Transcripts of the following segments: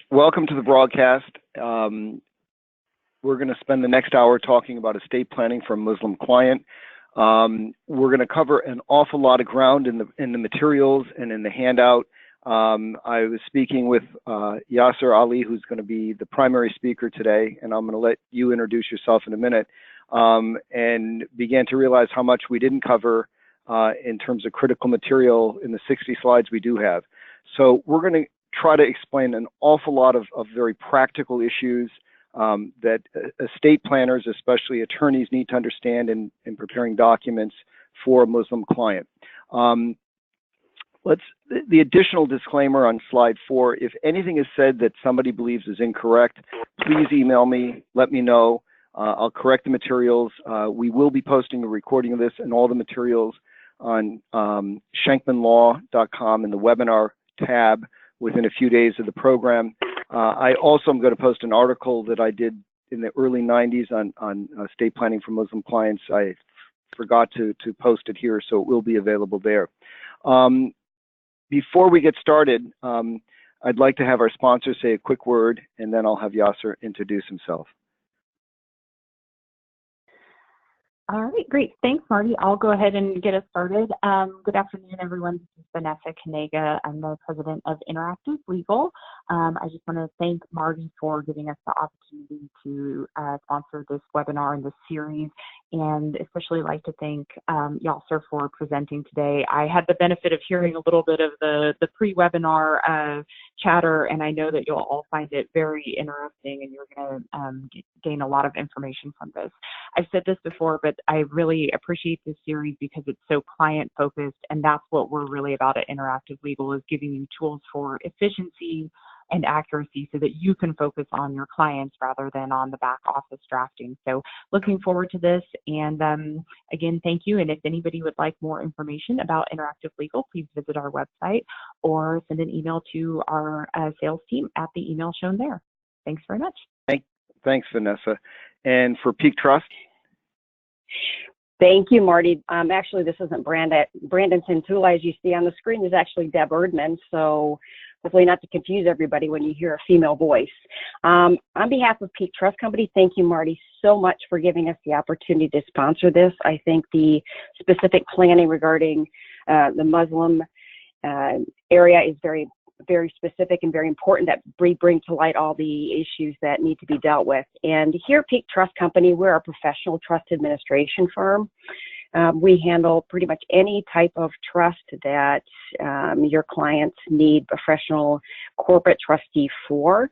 Welcome to the broadcast. We're going to spend the next hour talking about estate planning for a Muslim client. We're going to cover an awful lot of ground in the materials and in the handout. I was speaking with Yasser Ali, who's going to be the primary speaker today, and I'm going to let you introduce yourself in a minute, and began to realize how much we didn't cover in terms of critical material in the 60 slides we do have. So we're going to try to explain an awful lot of very practical issues that estate planners, especially attorneys, need to understand in preparing documents for a Muslim client. The additional disclaimer on slide 4, if anything is said that somebody believes is incorrect, please email me, let me know. I'll correct the materials. We will be posting a recording of this and all the materials on schenkmanlaw.com in the webinar tab within a few days of the program. I also am going to post an article that I did in the early 90s on estate planning for Muslim clients. I forgot to post it here, so it will be available there. Before we get started, I'd like to have our sponsor say a quick word, and then I'll have Yasser introduce himself. All right, great. Thanks, Marty. I'll go ahead and get us started. Good afternoon, everyone. This is Vanessa Kanega. I'm the president of Interactive Legal. I just want to thank Marty for giving us the opportunity to sponsor this webinar and this series, and especially like to thank Yasser for presenting today. I had the benefit of hearing a little bit of the pre-webinar chatter, and I know that you'll all find it very interesting, and you're going to gain a lot of information from this. I've said this before, but I really appreciate this series because it's so client focused, and that's what we're really about at Interactive Legal, is giving you tools for efficiency and accuracy so that you can focus on your clients rather than on the back office drafting. So looking forward to this, and again, thank you. And if anybody would like more information about Interactive Legal, please visit our website or send an email to our sales team at the email shown there. Thanks very much. Thanks, Vanessa. And for Peak Trust? Thank you, Marty. Actually, this isn't Brandon Santula, as you see on the screen, is actually Deb Erdman. So hopefully not to confuse everybody when you hear a female voice. On behalf of Peak Trust Company, thank you, Marty, so much for giving us the opportunity to sponsor this. I think the specific planning regarding the Muslim area is very specific and very important, that we bring to light all the issues that need to be dealt with. And here at Peak Trust Company, we're a professional trust administration firm. We handle pretty much any type of trust that your clients need professional corporate trustee for.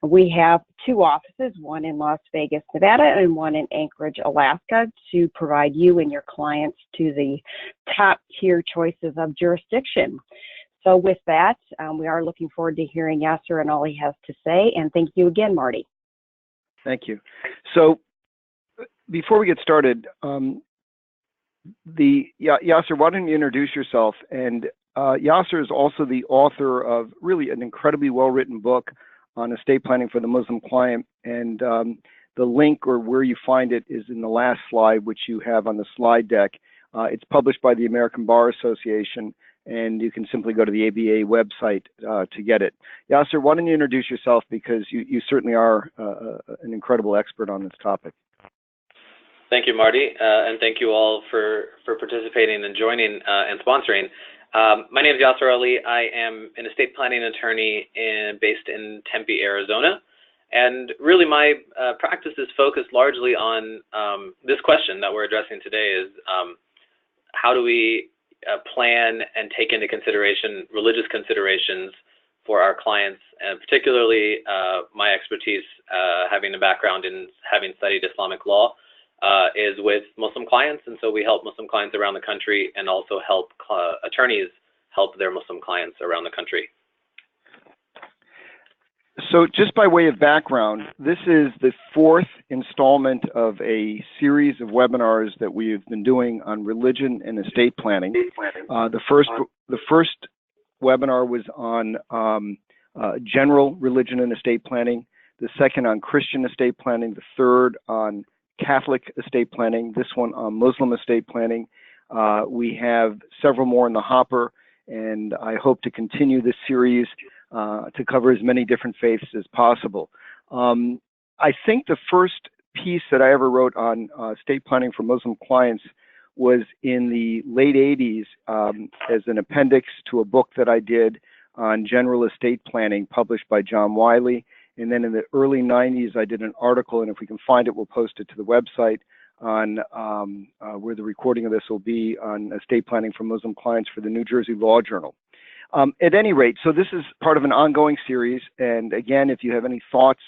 We have 2 offices, one in Las Vegas, Nevada, and one in Anchorage, Alaska, to provide you and your clients to the top tier choices of jurisdiction. So with that, we are looking forward to hearing Yasser and all he has to say. And thank you again, Marty. Thank you. So before we get started, Yasser, why don't you introduce yourself? And Yasser is also the author of really an incredibly well-written book on estate planning for the Muslim client. And the link or where you find it is in the last slide, which you have on the slide deck. It's published by the American Bar Association, and you can simply go to the ABA website to get it. Yasser, why don't you introduce yourself, because you certainly are an incredible expert on this topic. Thank you, Marty, and thank you all for participating and joining and sponsoring. My name is Yasser Ali. I am an estate planning attorney based in Tempe, Arizona. And really my practice is focused largely on this question that we're addressing today, is how do we plan and take into consideration religious considerations for our clients, and particularly my expertise, having a background in having studied Islamic law, is with Muslim clients. And so we help Muslim clients around the country, and also help attorneys help their Muslim clients around the country. So just by way of background, this is the 4th installment of a series of webinars that we've been doing on religion and estate planning. The first webinar was on general religion and estate planning, the second on Christian estate planning, the third on Catholic estate planning, this one on Muslim estate planning. We have several more in the hopper, and I hope to continue this series to cover as many different faiths as possible. I think the first piece that I ever wrote on estate planning for Muslim clients was in the late 80s as an appendix to a book that I did on general estate planning published by John Wiley. And then in the early 90s, I did an article, and if we can find it, we'll post it to the website on where the recording of this will be, on estate planning for Muslim clients for the New Jersey Law Journal. At any rate, so this is part of an ongoing series. And again, if you have any thoughts,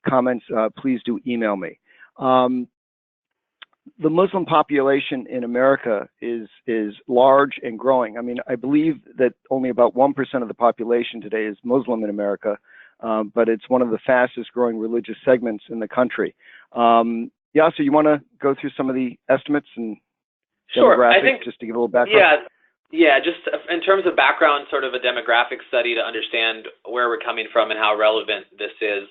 comments, please do email me. The Muslim population in America is large and growing. I mean, I believe that only about 1% of the population today is Muslim in America, but it's one of the fastest growing religious segments in the country. Yasser, you want to go through some of the estimates and demographics, I think, just to give a little background? Yeah, just in terms of background, sort of a demographic study to understand where we're coming from and how relevant this is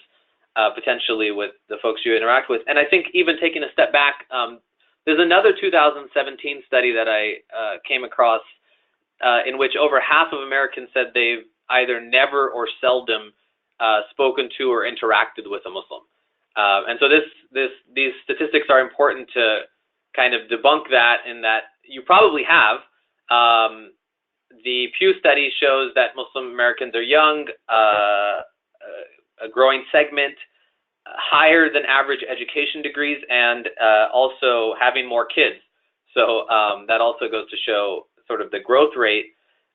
potentially with the folks you interact with. And I think even taking a step back, there's another 2017 study that I came across in which over half of Americans said they've either never or seldom spoken to or interacted with a Muslim. And so these statistics are important to kind of debunk that, in that you probably have. The Pew study shows that Muslim Americans are young, a growing segment, higher than average education degrees, and also having more kids. So that also goes to show sort of the growth rate.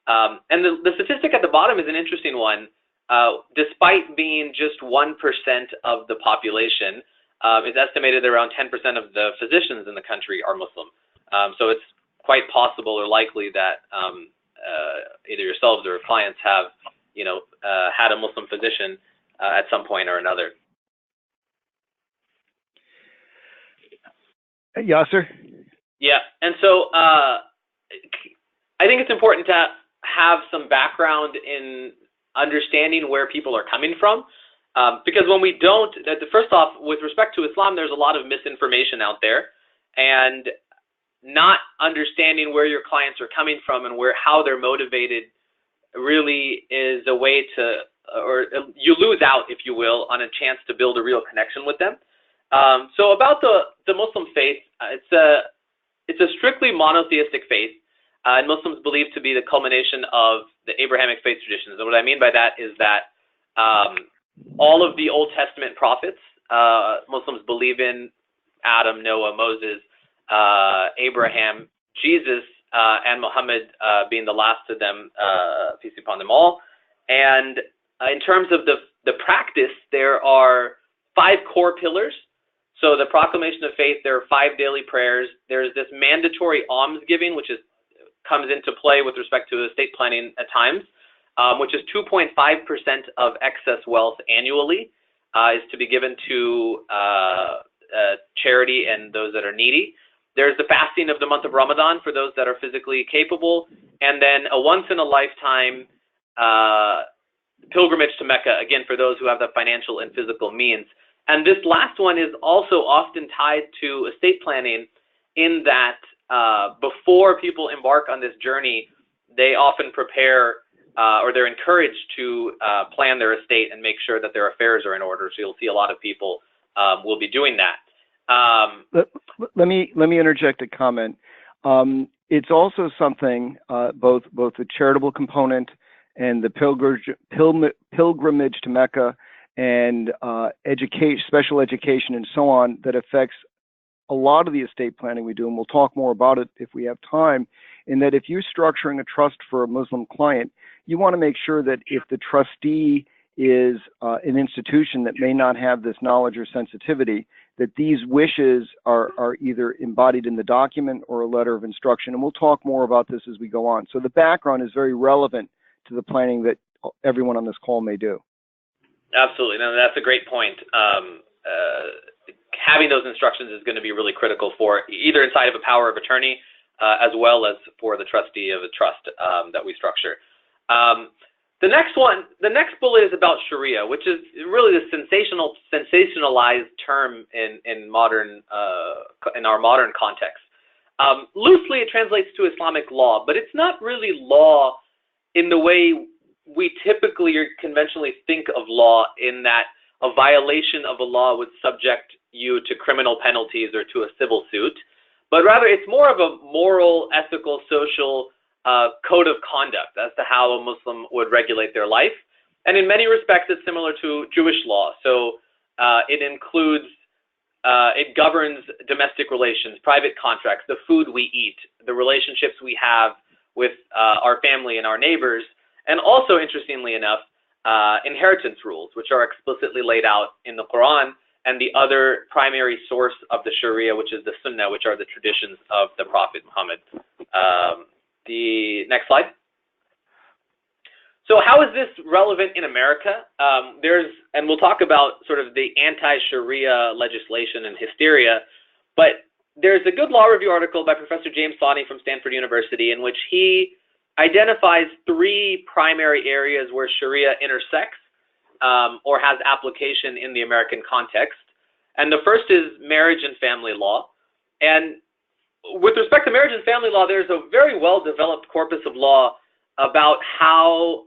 And the statistic at the bottom is an interesting one. Despite being just 1% of the population, it's estimated that around 10% of the physicians in the country are Muslim. So it's quite possible or likely that either yourselves or clients have, had a Muslim physician at some point or another. Yasser? Yeah, and so I think it's important to have some background in understanding where people are coming from, because when we don't, first off, with respect to Islam, there's a lot of misinformation out there, and not understanding where your clients are coming from and how they're motivated really is a way to, or you lose out, if you will, on a chance to build a real connection with them. So about the Muslim faith, it's a strictly monotheistic faith, and Muslims believe to be the culmination of the Abrahamic faith traditions. And what I mean by that is that all of the Old Testament prophets, Muslims believe in: Adam, Noah, Moses, Abraham, Jesus, and Muhammad being the last of them, peace be upon them all. And in terms of the practice, there are 5 core pillars. So the proclamation of faith, there are 5 daily prayers. There's this mandatory almsgiving, which comes into play with respect to estate planning at times, which is 2.5% of excess wealth annually is to be given to charity and those that are needy. There's the fasting of the month of Ramadan for those that are physically capable, and then a once-in-a-lifetime pilgrimage to Mecca, again, for those who have the financial and physical means. And this last one is also often tied to estate planning, in that before people embark on this journey, they often prepare or they're encouraged to plan their estate and make sure that their affairs are in order. So you'll see a lot of people will be doing that. Let me interject a comment. It's also something, both the charitable component and the pilgrimage to Mecca and special education and so on, that affects a lot of the estate planning we do, and we'll talk more about it if we have time, in that if you're structuring a trust for a Muslim client, you want to make sure that if the trustee is an institution that may not have this knowledge or sensitivity, that these wishes are either embodied in the document or a letter of instruction. And we'll talk more about this as we go on. So the background is very relevant to the planning that everyone on this call may do. Absolutely. No, that's a great point. Having those instructions is going to be really critical for either inside of a power of attorney as well as for the trustee of a trust that we structure. The next bullet is about Sharia, which is really the sensationalized term in our modern context. Loosely, it translates to Islamic law, but it's not really law in the way we typically or conventionally think of law in that a violation of a law would subject you to criminal penalties or to a civil suit, but rather it's more of a moral, ethical, social code of conduct as to how a Muslim would regulate their life. And in many respects, it's similar to Jewish law. So it includes, it governs domestic relations, private contracts, the food we eat, the relationships we have with our family and our neighbors, and also, interestingly enough, inheritance rules, which are explicitly laid out in the Quran, and the other primary source of the Sharia, which is the Sunnah, which are the traditions of the Prophet Muhammad. The next slide. So how is this relevant in America? And we'll talk about sort of the anti-Sharia legislation and hysteria, but there's a good law review article by Professor James Sawney from Stanford University in which he identifies 3 primary areas where Sharia intersects or has application in the American context. And the first is marriage and family law. And with respect to marriage and family law, there's a very well-developed corpus of law about how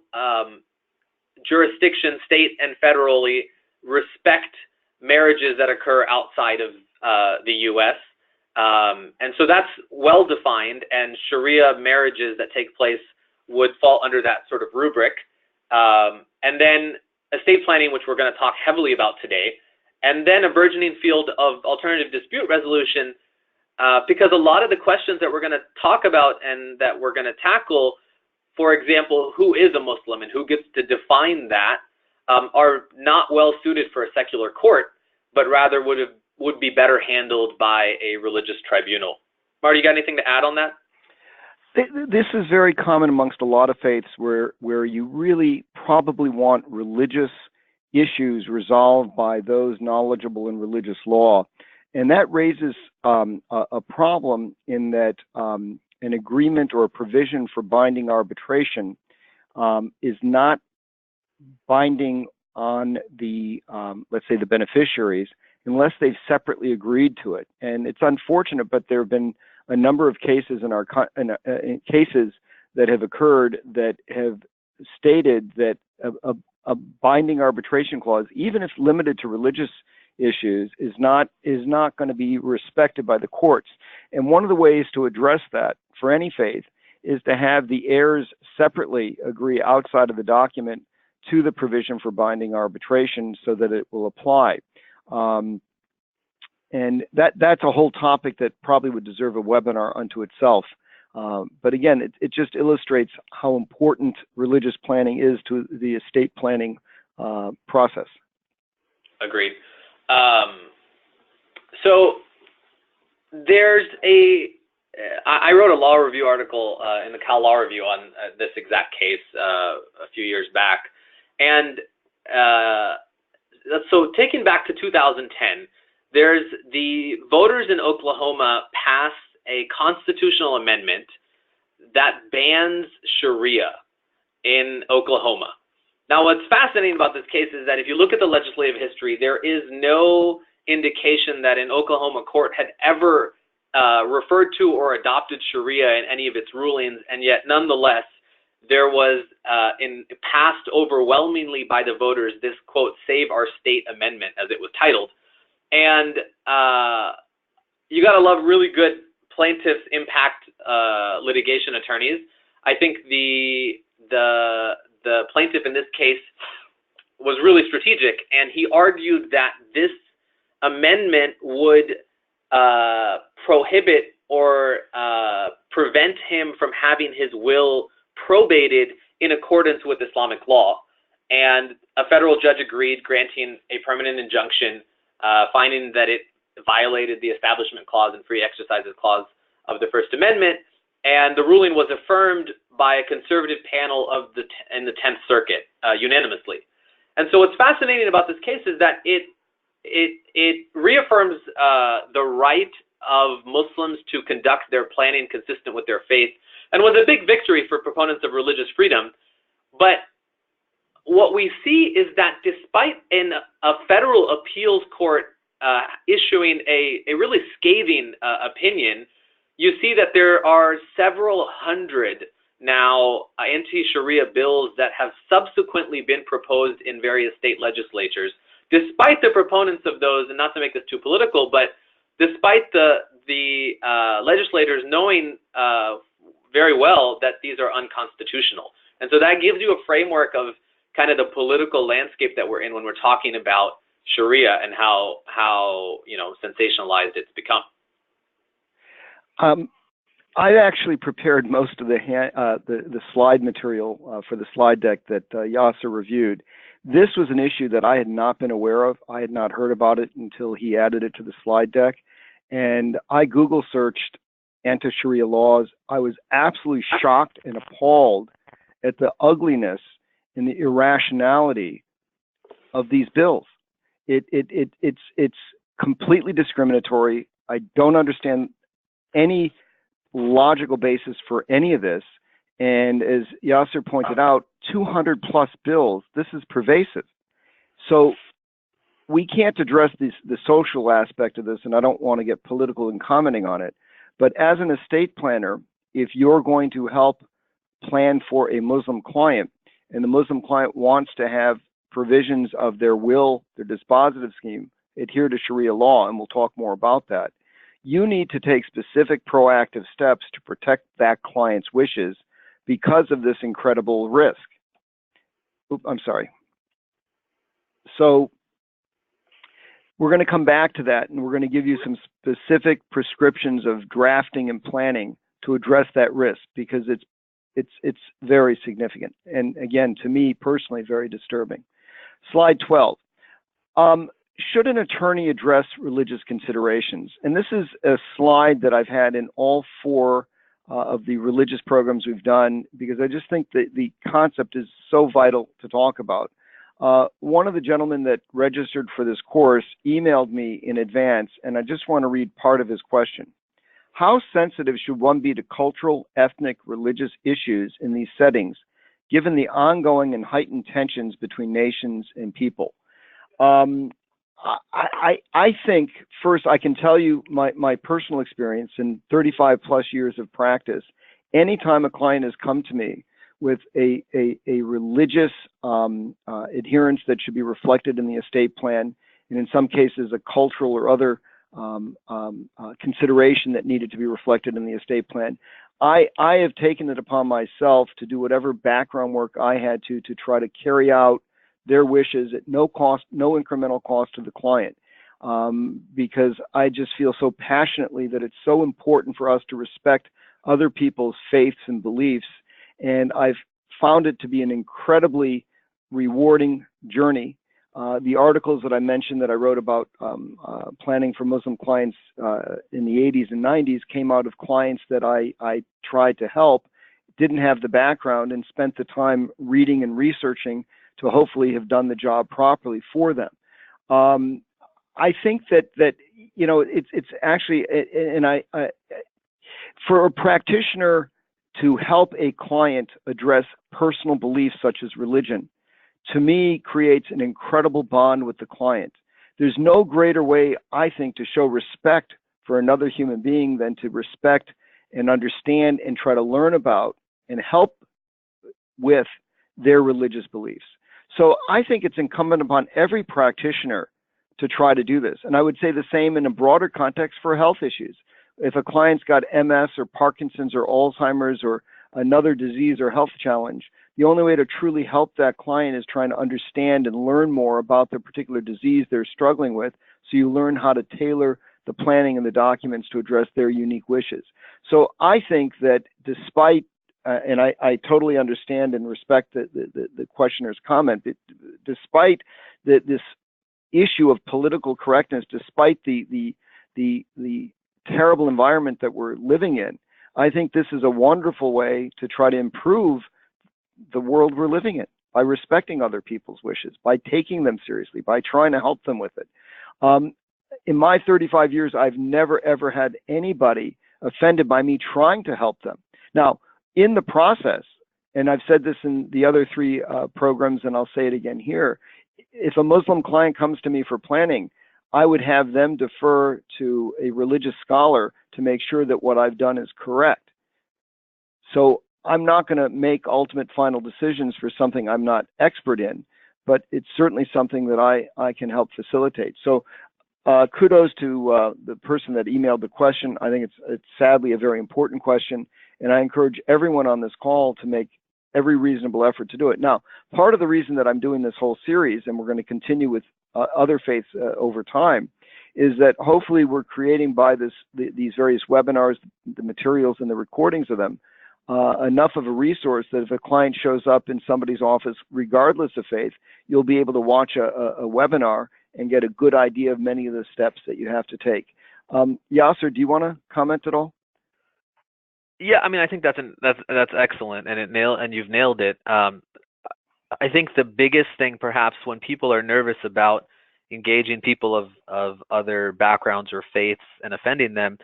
jurisdictions, state and federally, respect marriages that occur outside of the U.S. And so that's well defined, and Sharia marriages that take place would fall under that sort of rubric. And then estate planning, which we're going to talk heavily about today, and then a burgeoning field of alternative dispute resolution, because a lot of the questions that we're going to talk about and that we're going to tackle, for example, who is a Muslim and who gets to define that, are not well suited for a secular court, but rather would be better handled by a religious tribunal. Marty, you got anything to add on that? This is very common amongst a lot of faiths where you really probably want religious issues resolved by those knowledgeable in religious law. And that raises a problem in that an agreement or a provision for binding arbitration is not binding on the, let's say, the beneficiaries, unless they've separately agreed to it. And it's unfortunate, but there have been a number of cases in cases that have occurred that have stated that a binding arbitration clause, even if limited to religious issues, is not going to be respected by the courts. And one of the ways to address that for any faith is to have the heirs separately agree outside of the document to the provision for binding arbitration so that it will apply. And that's a whole topic that probably would deserve a webinar unto itself. But again, it just illustrates how important religious planning is to the estate planning process. Agreed. So there's I wrote a law review article in the Cal Law Review on this exact case a few years back. And so taking back to 2010, there's the voters in Oklahoma passed a constitutional amendment that bans Sharia in Oklahoma. Now, what's fascinating about this case is that if you look at the legislative history, there is no indication that an Oklahoma court had ever referred to or adopted Sharia in any of its rulings, and yet nonetheless, there was passed overwhelmingly by the voters this, quote, Save Our State Amendment, as it was titled. And you got to love really good plaintiffs' impact litigation attorneys. I think the plaintiff in this case was really strategic, and he argued that this amendment would prohibit or prevent him from having his will probated in accordance with Islamic law. And a federal judge agreed, granting a permanent injunction, finding that it violated the Establishment Clause and Free Exercises Clause of the First Amendment. And the ruling was affirmed by a conservative panel in the 10th Circuit unanimously. And so what's fascinating about this case is that it reaffirms the right of Muslims to conduct their planning consistent with their faith, and was a big victory for proponents of religious freedom. But what we see is that despite a federal appeals court issuing a really scathing opinion, you see that there are several hundred now anti-Sharia bills that have subsequently been proposed in various state legislatures, despite the proponents of those, and not to make this too political, but despite the legislators knowing very well that these are unconstitutional. And so that gives you a framework of kind of the political landscape that we're in when we're talking about Sharia and how sensationalized it's become. I actually prepared most of the slide material for the slide deck that Yasser reviewed. This was an issue that I had not been aware of. I had not heard about it until he added it to the slide deck. And I Google searched anti-Sharia laws. I was absolutely shocked and appalled at the ugliness and the irrationality of these bills. It's completely discriminatory. I don't understand any logical basis for any of this. And as Yasser pointed out, 200 plus bills, this is pervasive. So we can't address the social aspect of this, and I don't want to get political in commenting on it. But as an estate planner, if you're going to help plan for a Muslim client, and the Muslim client wants to have provisions of their will, their dispositive scheme, adhere to Sharia law, and we'll talk more about that, you need to take specific proactive steps to protect that client's wishes because of this incredible risk. I'm sorry. So we're going to come back to that, and we're going to give you some specific prescriptions of drafting and planning to address that risk, because it's very significant. And again, to me personally, very disturbing. Slide 12. Should an attorney address religious considerations? And this is a slide that I've had in all four of the religious programs we've done, because I just think that the concept is so vital to talk about. One of the gentlemen that registered for this course emailed me in advance, and I just want to read part of his question. How sensitive should one be to cultural, ethnic, religious issues in these settings, given the ongoing and heightened tensions between nations and people? I think, first, I can tell you my personal experience in 35 plus years of practice. Anytime a client has come to me with a religious adherence that should be reflected in the estate plan, and in some cases a cultural or other consideration that needed to be reflected in the estate plan, I have taken it upon myself to do whatever background work I had to try to carry out their wishes at no cost, no incremental cost to the client, because I just feel so passionately that it's so important for us to respect other people's faiths and beliefs. And I've found it to be an incredibly rewarding journey. The articles that I mentioned that I wrote about planning for Muslim clients in the 80s and 90s came out of clients that I tried to help, didn't have the background, and spent the time reading and researching to hopefully have done the job properly for them. I think that it's actually, and I for a practitioner to help a client address personal beliefs such as religion, to me, creates an incredible bond with the client. There's no greater way, I think, to show respect for another human being than to respect and understand and try to learn about and help with their religious beliefs. So I think it's incumbent upon every practitioner to try to do this. And I would say the same in a broader context for health issues. If a client's got MS or Parkinson's or Alzheimer's or another disease or health challenge, the only way to truly help that client is trying to understand and learn more about the particular disease they're struggling with, so you learn how to tailor the planning and the documents to address their unique wishes. So I think that despite, and I totally understand and respect the questioner's comment, that despite this issue of political correctness, despite the terrible environment that we're living in, I think this is a wonderful way to try to improve the world we're living in by respecting other people's wishes, by taking them seriously, by trying to help them with it. In my 35 years, I've never, ever had anybody offended by me trying to help them. Now, in the process, and I've said this in the other three programs, and I'll say it again here, if a Muslim client comes to me for planning, I would have them defer to a religious scholar to make sure that what I've done is correct. So I'm not going to make ultimate final decisions for something I'm not expert in, but it's certainly something that I can help facilitate. So kudos to the person that emailed the question. I think it's sadly a very important question, and I encourage everyone on this call to make every reasonable effort to do it. Now, part of the reason that I'm doing this whole series, and we're going to continue with other faiths over time, is that hopefully we're creating by these various webinars, the materials and the recordings of them, enough of a resource that if a client shows up in somebody's office, regardless of faith, you'll be able to watch a webinar and get a good idea of many of the steps that you have to take. Yasser, do you want to comment at all? Yeah, I mean, I think that's excellent, and you've nailed it. I think the biggest thing, perhaps, when people are nervous about engaging people of other backgrounds or faiths and offending them,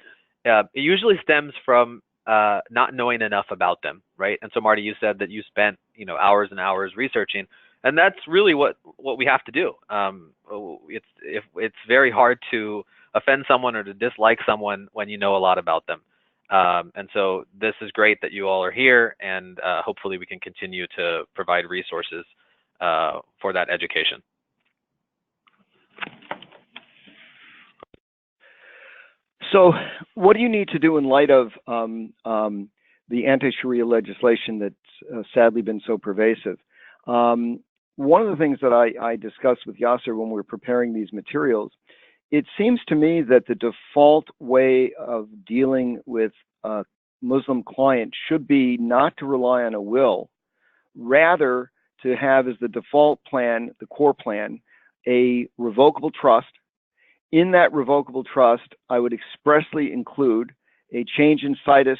it usually stems from not knowing enough about them, right? And so, Marty, you said that you spent hours and hours researching, and that's really what we have to do. It's very hard to offend someone or to dislike someone when you know a lot about them. And so this is great that you all are here, and hopefully we can continue to provide resources for that education. So what do you need to do in light of the anti-Sharia legislation that's sadly been so pervasive? One of the things that I discussed with Yasser when we were preparing these materials, it seems to me that the default way of dealing with a Muslim client should be not to rely on a will, rather to have as the default plan, the core plan, a revocable trust. In that revocable trust, I would expressly include a change in situs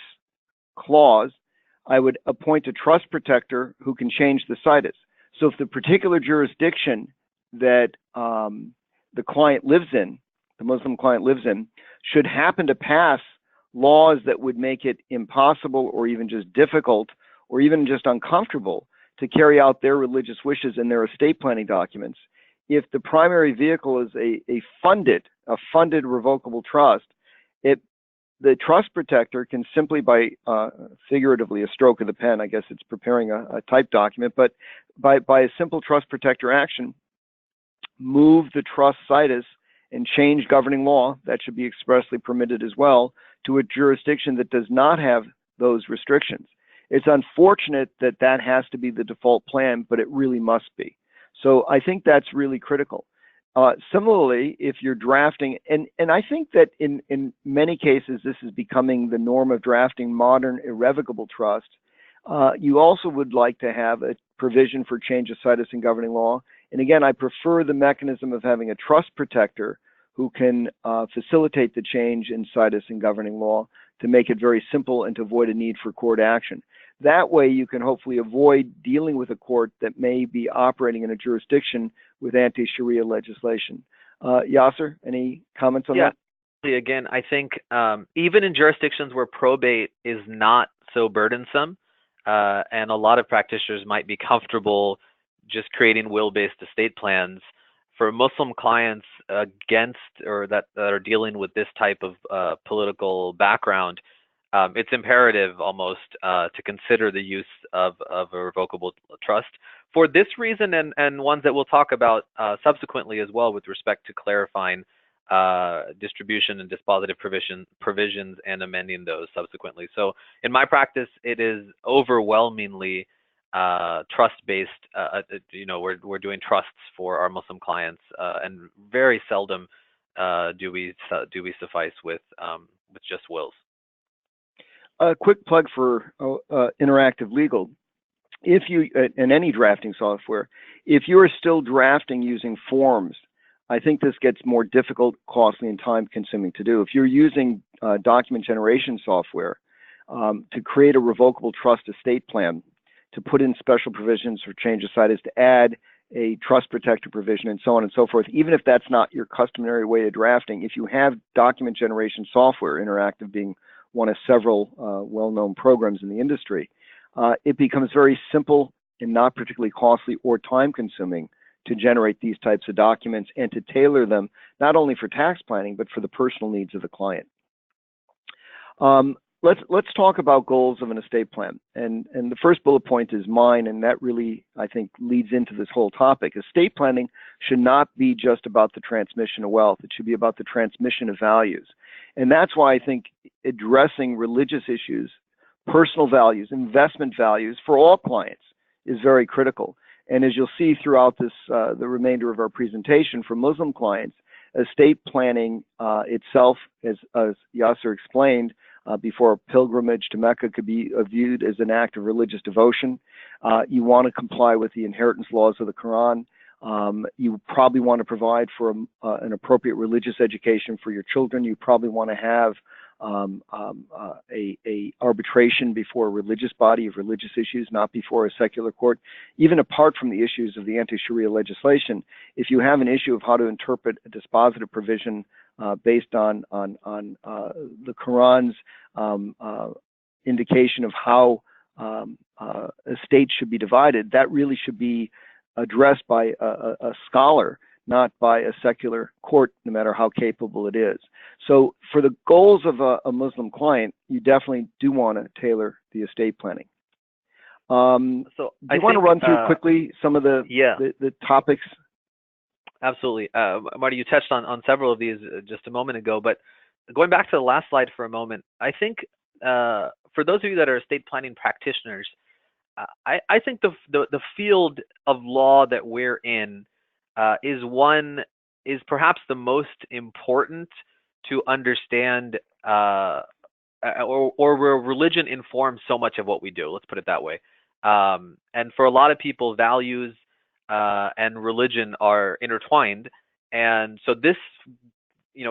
clause. I would appoint a trust protector who can change the situs. So if the particular jurisdiction that the client lives in, the Muslim client lives in, should happen to pass laws that would make it impossible or even just difficult or even just uncomfortable to carry out their religious wishes in their estate planning documents, if the primary vehicle is a funded revocable trust, the trust protector can simply, by figuratively a stroke of the pen, I guess it's preparing a typed document, but by a simple trust protector action, move the trust situs and change governing law, that should be expressly permitted as well, to a jurisdiction that does not have those restrictions. It's unfortunate that that has to be the default plan, but it really must be. So I think that's really critical. Similarly, if you're drafting, and I think that in many cases, this is becoming the norm of drafting modern irrevocable trust, you also would like to have a provision for change of situs in governing law. And again, I prefer the mechanism of having a trust protector who can facilitate the change in situs in governing law to make it very simple and to avoid a need for court action. That way you can hopefully avoid dealing with a court that may be operating in a jurisdiction with anti-Sharia legislation. Yasser, any comments on that? Again, I think even in jurisdictions where probate is not so burdensome, and a lot of practitioners might be comfortable just creating will-based estate plans, for Muslim clients against or that are dealing with this type of political background, it's imperative almost to consider the use of a revocable trust for this reason and ones that we'll talk about subsequently as well with respect to clarifying distribution and dispositive provisions and amending those subsequently. So in my practice, it is overwhelmingly trust-based. We're doing trusts for our Muslim clients, and very seldom do we suffice with just wills. A quick plug for Interactive Legal. If you, in any drafting software, if you are still drafting using forms, I think this gets more difficult, costly, and time-consuming to do. If you're using document generation software to create a revocable trust estate plan, to put in special provisions for change of situs, to add a trust protector provision, and so on and so forth, even if that's not your customary way of drafting, if you have document generation software, Interactive being one of several well-known programs in the industry, it becomes very simple and not particularly costly or time-consuming to generate these types of documents and to tailor them not only for tax planning, but for the personal needs of the client. let's talk about goals of an estate plan. And the first bullet point is mine, and that really, I think, leads into this whole topic. Estate planning should not be just about the transmission of wealth. It should be about the transmission of values. And that's why I think addressing religious issues, personal values, investment values for all clients is very critical. And as you'll see throughout this, the remainder of our presentation for Muslim clients, estate planning itself, as Yasser explained, before a pilgrimage to Mecca could be viewed as an act of religious devotion. You want to comply with the inheritance laws of the Quran. You probably want to provide for an appropriate religious education for your children. You probably want to have a arbitration before a religious body of religious issues, not before a secular court. Even apart from the issues of the anti-Sharia legislation, if you have an issue of how to interpret a dispositive provision based on the Quran's indication of how estates should be divided, that really should be addressed by a scholar, not by a secular court, no matter how capable it is. So for the goals of a Muslim client, you definitely do want to tailor the estate planning. So do you want to run through quickly some of the topics? Absolutely. Marty, you touched on several of these just a moment ago, but going back to the last slide for a moment, I think for those of you that are estate planning practitioners, I think the field of law that we're in is perhaps the most important to understand, or where religion informs so much of what we do. Let's put it that way. And for a lot of people, values and religion are intertwined, and so this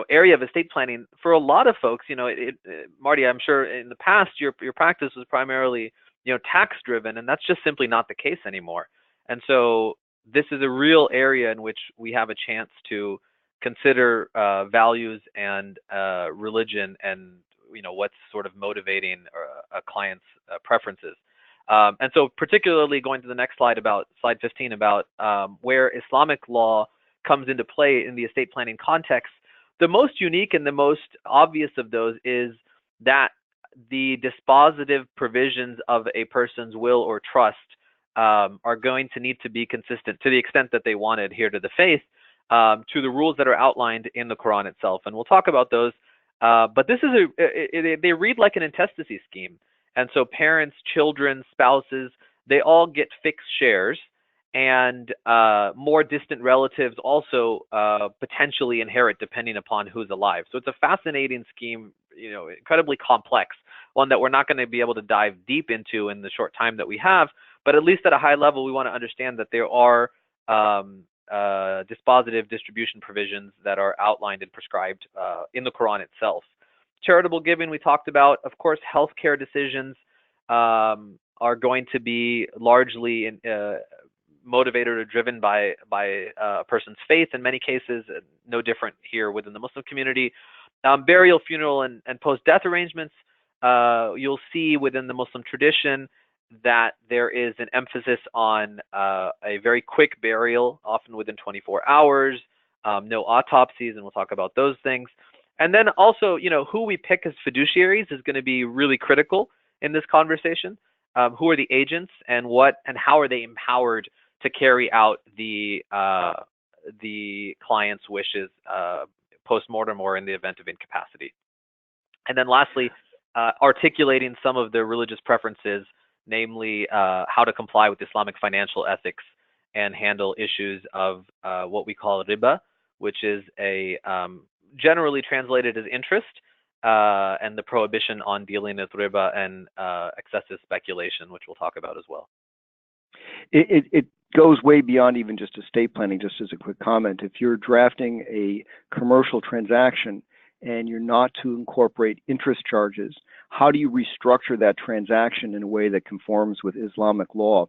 area of estate planning for a lot of folks, Marty, I'm sure in the past your practice was primarily tax driven, and that's just simply not the case anymore. And so this is a real area in which we have a chance to consider values and religion, and what's sort of motivating a client's preferences. And so particularly going to the next slide, about slide 15, about where Islamic law comes into play in the estate planning context, the most unique and the most obvious of those is that the dispositive provisions of a person's will or trust are going to need to be consistent, to the extent that they want to adhere to the faith, to the rules that are outlined in the Quran itself. And we'll talk about those. But this is they read like an intestacy scheme. And so parents, children, spouses, they all get fixed shares, and more distant relatives also potentially inherit depending upon who's alive. So it's a fascinating scheme, incredibly complex, one that we're not going to be able to dive deep into in the short time that we have, but at least at a high level, we want to understand that there are dispositive distribution provisions that are outlined and prescribed in the Quran itself. Charitable giving, we talked about. Of course, healthcare decisions are going to be largely motivated or driven by a person's faith. In many cases, no different here within the Muslim community. Burial, funeral, and post-death arrangements, you'll see within the Muslim tradition that there is an emphasis on a very quick burial, often within 24 hours, no autopsies, and we'll talk about those things. And then also, who we pick as fiduciaries is going to be really critical in this conversation. Who are the agents, and how are they empowered to carry out the client's wishes post-mortem or in the event of incapacity. And then lastly, articulating some of the religious preferences, namely how to comply with Islamic financial ethics and handle issues of what we call riba, which is a generally translated as interest, and the prohibition on dealing with riba and excessive speculation, which we'll talk about as well. It goes way beyond even just estate planning. Just as a quick comment, if you're drafting a commercial transaction and you're not to incorporate interest charges, how do you restructure that transaction in a way that conforms with Islamic law?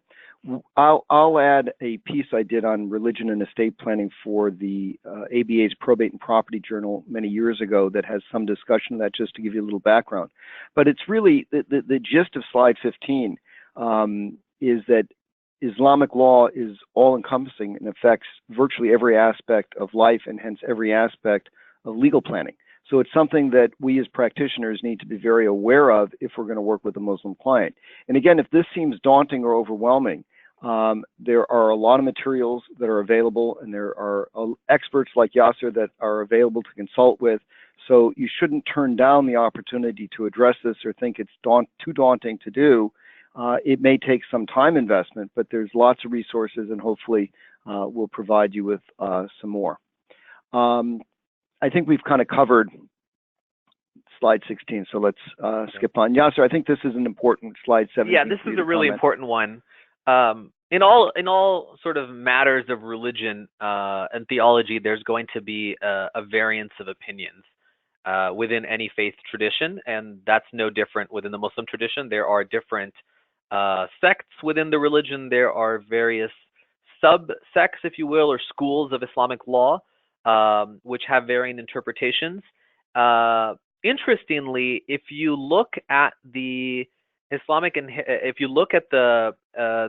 I'll add a piece I did on religion and estate planning for the ABA's Probate and Property Journal many years ago that has some discussion of that, just to give you a little background. But it's really, the gist of slide 15 is that Islamic law is all-encompassing and affects virtually every aspect of life, and hence every aspect of legal planning. So it's something that we as practitioners need to be very aware of if we're going to work with a Muslim client. And again, if this seems daunting or overwhelming, there are a lot of materials that are available, and there are experts like Yasser that are available to consult with. So you shouldn't turn down the opportunity to address this or think it's too daunting to do. It may take some time investment, but there's lots of resources, and hopefully we'll provide you with some more. I think we've kind of covered slide 16, so let's skip on. Yasser, I think this is an important slide 17. Yeah, this is a really important one. In all sort of matters of religion and theology, there's going to be a variance of opinions within any faith tradition, and that's no different within the Muslim tradition. There are different sects within the religion. There are various sub-sects, if you will, or schools of Islamic law, which have varying interpretations. Interestingly, if you look at the Islamic, if you look at the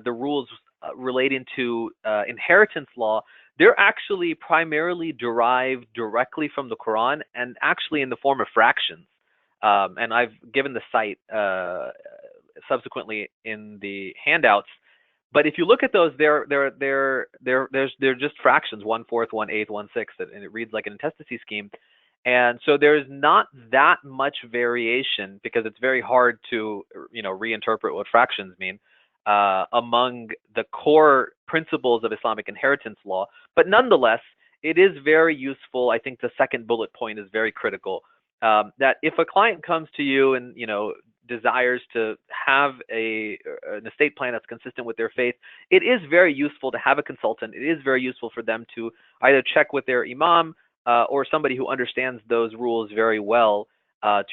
rules relating to inheritance law, they're actually primarily derived directly from the Quran and actually in the form of fractions. And I've given the site subsequently in the handouts. But if you look at those, they're just fractions: 1/4, 1/8, 1/6, and it reads like an intestacy scheme. And so there's not that much variation, because it's very hard to reinterpret what fractions mean among the core principles of Islamic inheritance law. But nonetheless, it is very useful. I think the second bullet point is very critical. That if a client comes to you and desires to have an estate plan that's consistent with their faith, it is very useful to have a consultant. It is very useful for them to either check with their imam or somebody who understands those rules very well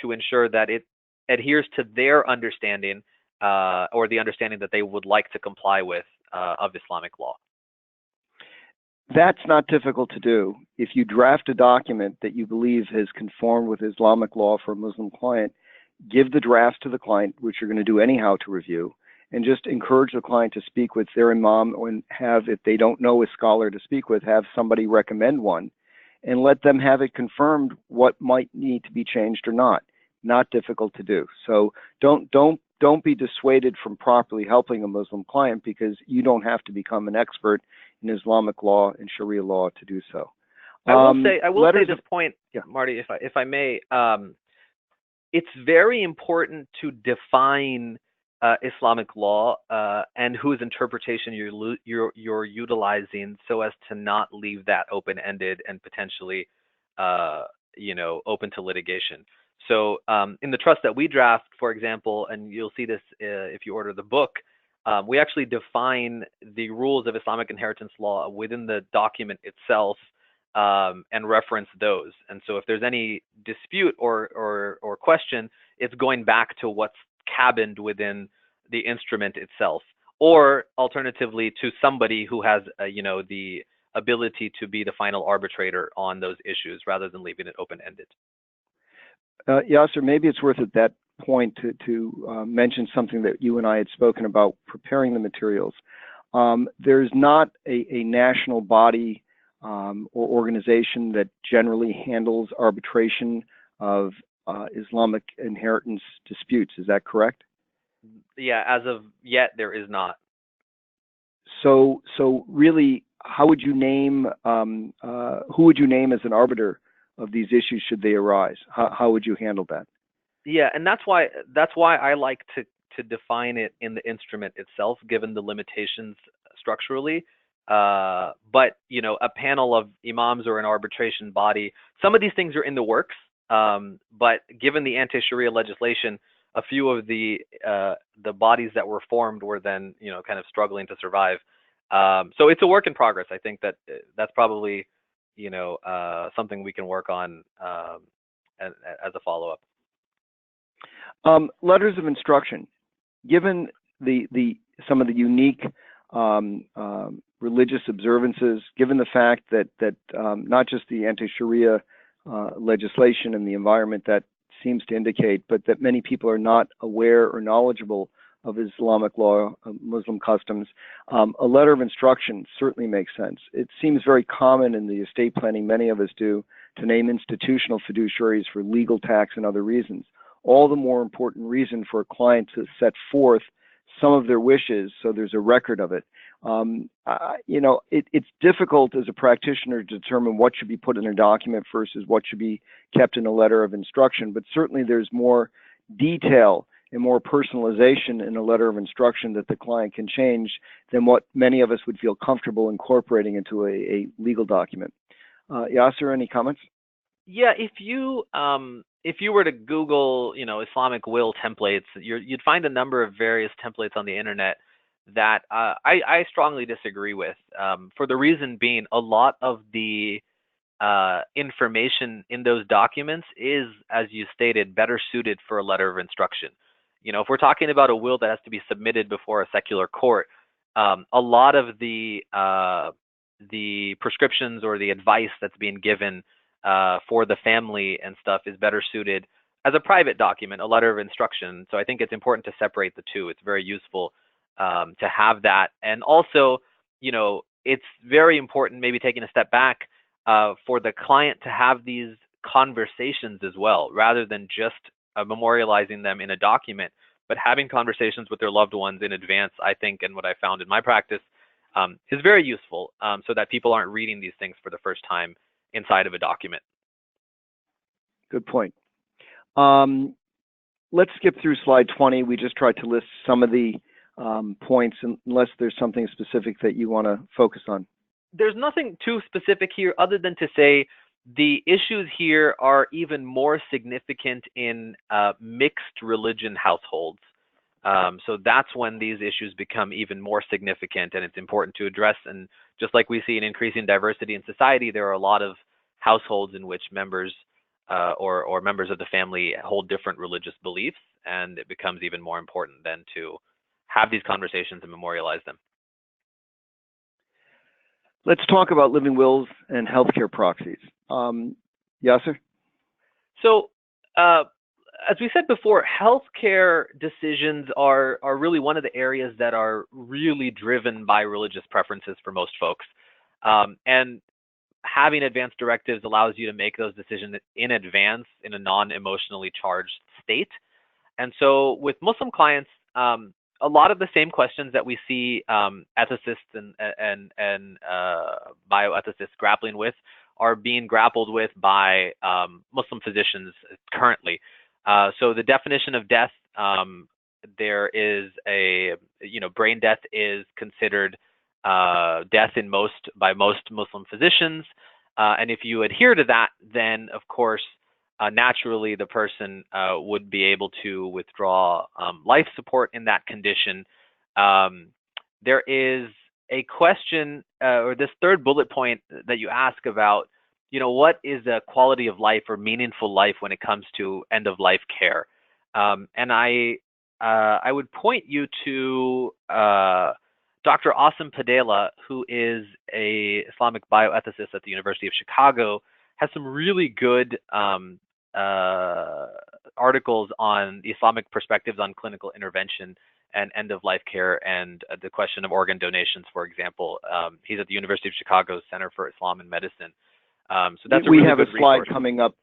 to ensure that it adheres to their understanding or the understanding that they would like to comply with of Islamic law. That's not difficult to do. If you draft a document that you believe has conformed with Islamic law for a Muslim client, give the drafts to the client, which you're going to do anyhow to review, and just encourage the client to speak with their imam, and have, if they don't know a scholar to speak with, have somebody recommend one, and let them have it confirmed what might need to be changed or not. Not difficult to do. So don't be dissuaded from properly helping a Muslim client, because you don't have to become an expert in Islamic law and Sharia law to do so. I will say this point, yeah, Marty, if I may. It's very important to define Islamic law and whose interpretation you're utilizing, so as to not leave that open-ended and potentially open to litigation. So in the trust that we draft, for example, and you'll see this if you order the book, we actually define the rules of Islamic inheritance law within the document itself and reference those. And so if there's any dispute or question, it's going back to what's cabined within the instrument itself, or alternatively to somebody who has the ability to be the final arbitrator on those issues, rather than leaving it open-ended. Yasser, maybe it's worth at that point to mention something that you and I had spoken about preparing the materials. There's not a national body or organization that generally handles arbitration of Islamic inheritance disputes. Is that correct? Yeah, as of yet, there is not. So really, how would you name, who would you name as an arbiter of these issues should they arise? How would you handle that? Yeah, and that's why I like to define it in the instrument itself, given the limitations structurally. But a panel of imams or an arbitration body, some of these things are in the works. But given the anti-Sharia legislation, a few of the bodies that were formed were then kind of struggling to survive. So it's a work in progress. I think that's probably something we can work on as a follow-up. Letters of instruction. Given some of the unique religious observances, given the fact that not just the anti-Sharia legislation and the environment that seems to indicate, but that many people are not aware or knowledgeable of Islamic law, Muslim customs, a letter of instruction certainly makes sense. It seems very common in the estate planning many of us do to name institutional fiduciaries for legal, tax, and other reasons. All the more important reason for a client to set forth some of their wishes so there's a record of it. It's difficult as a practitioner to determine what should be put in a document versus what should be kept in a letter of instruction, but certainly there's more detail and more personalization in a letter of instruction that the client can change than what many of us would feel comfortable incorporating into a legal document. Yasser, any comments? Yeah, if you were to Google, Islamic will templates, you'd find a number of various templates on the internet that I strongly disagree with. For the reason being, a lot of the information in those documents is, as you stated, better suited for a letter of instruction. If we're talking about a will that has to be submitted before a secular court, a lot of the prescriptions or the advice that's being given for the family and stuff is better suited as a private document, a letter of instruction. So I think it's important to separate the two. It's very useful to have that. And also, it's very important, maybe taking a step back, for the client to have these conversations as well, rather than just memorializing them in a document, but having conversations with their loved ones in advance, I think, and what I found in my practice, is very useful, so that people aren't reading these things for the first time inside of a document. Good point. Let's skip through slide 20. We just tried to list some of the points, unless there's something specific that you want to focus on. There's nothing too specific here other than to say the issues here are even more significant in mixed religion households. So that's when these issues become even more significant, and it's important to address. And just like we see an increasing diversity in society, there are a lot of households in which members or members of the family hold different religious beliefs, and it becomes even more important then to have these conversations and memorialize them. Let's talk about living wills and healthcare proxies. Yasser? So, as we said before, healthcare decisions are really one of the areas that are really driven by religious preferences for most folks. And having advance directives allows you to make those decisions in advance in a non-emotionally charged state. And so with Muslim clients, a lot of the same questions that we see ethicists and bioethicists grappling with are being grappled with by Muslim physicians currently. So the definition of death, there is brain death is considered death by most Muslim physicians. And if you adhere to that, then of course, naturally the person would be able to withdraw life support in that condition. There is a question, or this third bullet point that you ask about, what is a quality of life or meaningful life when it comes to end-of-life care? And I would point you to Dr. Asim Padela, who is a Islamic bioethicist at the University of Chicago, has some really good articles on the Islamic perspectives on clinical intervention and end-of-life care and the question of organ donations, for example. He's at the University of Chicago's Center for Islam and Medicine. So that's a really good resource. Slide coming up.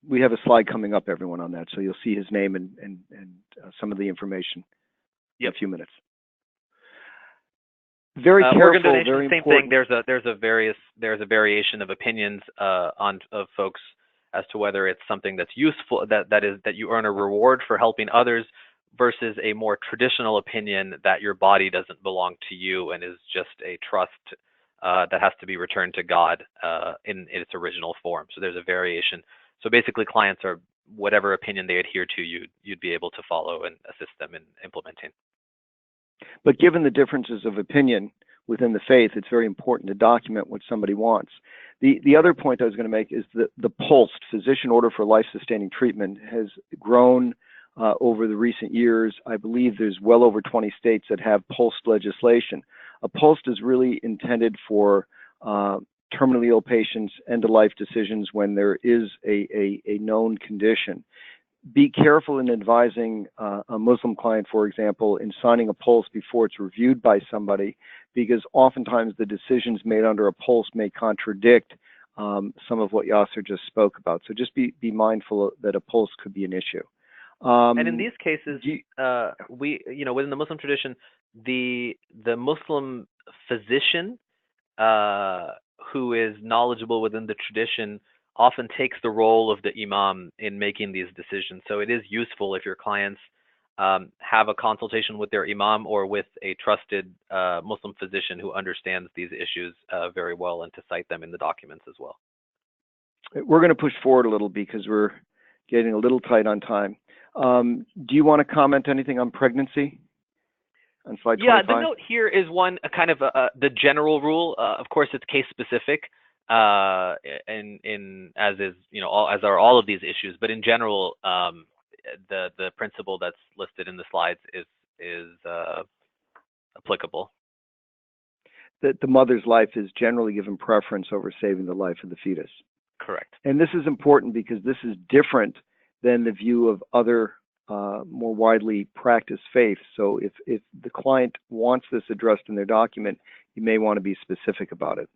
We have a slide coming up, everyone, on that, so you'll see his name and some of the information in a few minutes. Very careful, organ donation, very same important. thing. There's a variation of opinions of folks as to whether it's something that's useful, that you earn a reward for helping others, versus a more traditional opinion that your body doesn't belong to you and is just a trust that has to be returned to God in its original form. So there's a variation. So basically, clients are whatever opinion they adhere to, you'd be able to follow and assist them in implementing. But given the differences of opinion within the faith, it's very important to document what somebody wants. The other point I was going to make is that the POLST, Physician Order for Life-Sustaining Treatment, has grown over the recent years. I believe there's well over 20 states that have POLST legislation. A POLST is really intended for terminally ill patients, end-of-life decisions when there is a known condition. Be careful in advising a Muslim client, for example, in signing a POLST before it's reviewed by somebody, because oftentimes the decisions made under a POLST may contradict some of what Yasser just spoke about. So just be mindful that a pulse could be an issue. And in these cases, we, within the Muslim tradition, the Muslim physician who is knowledgeable within the tradition often takes the role of the imam in making these decisions. So it is useful if your clients have a consultation with their imam or with a trusted Muslim physician who understands these issues very well, and to cite them in the documents as well. We're going to push forward a little because we're getting a little tight on time. Do you want to comment anything on pregnancy on slide 25? Yeah, the note here is one kind of the general rule. Of course, it's case specific, as is as are all of these issues. But in general, the principle that's listed in the slides is applicable. That the mother's life is generally given preference over saving the life of the fetus. Correct. And this is important because this is different than the view of other more widely practiced faiths. So if the client wants this addressed in their document, you may want to be specific about it.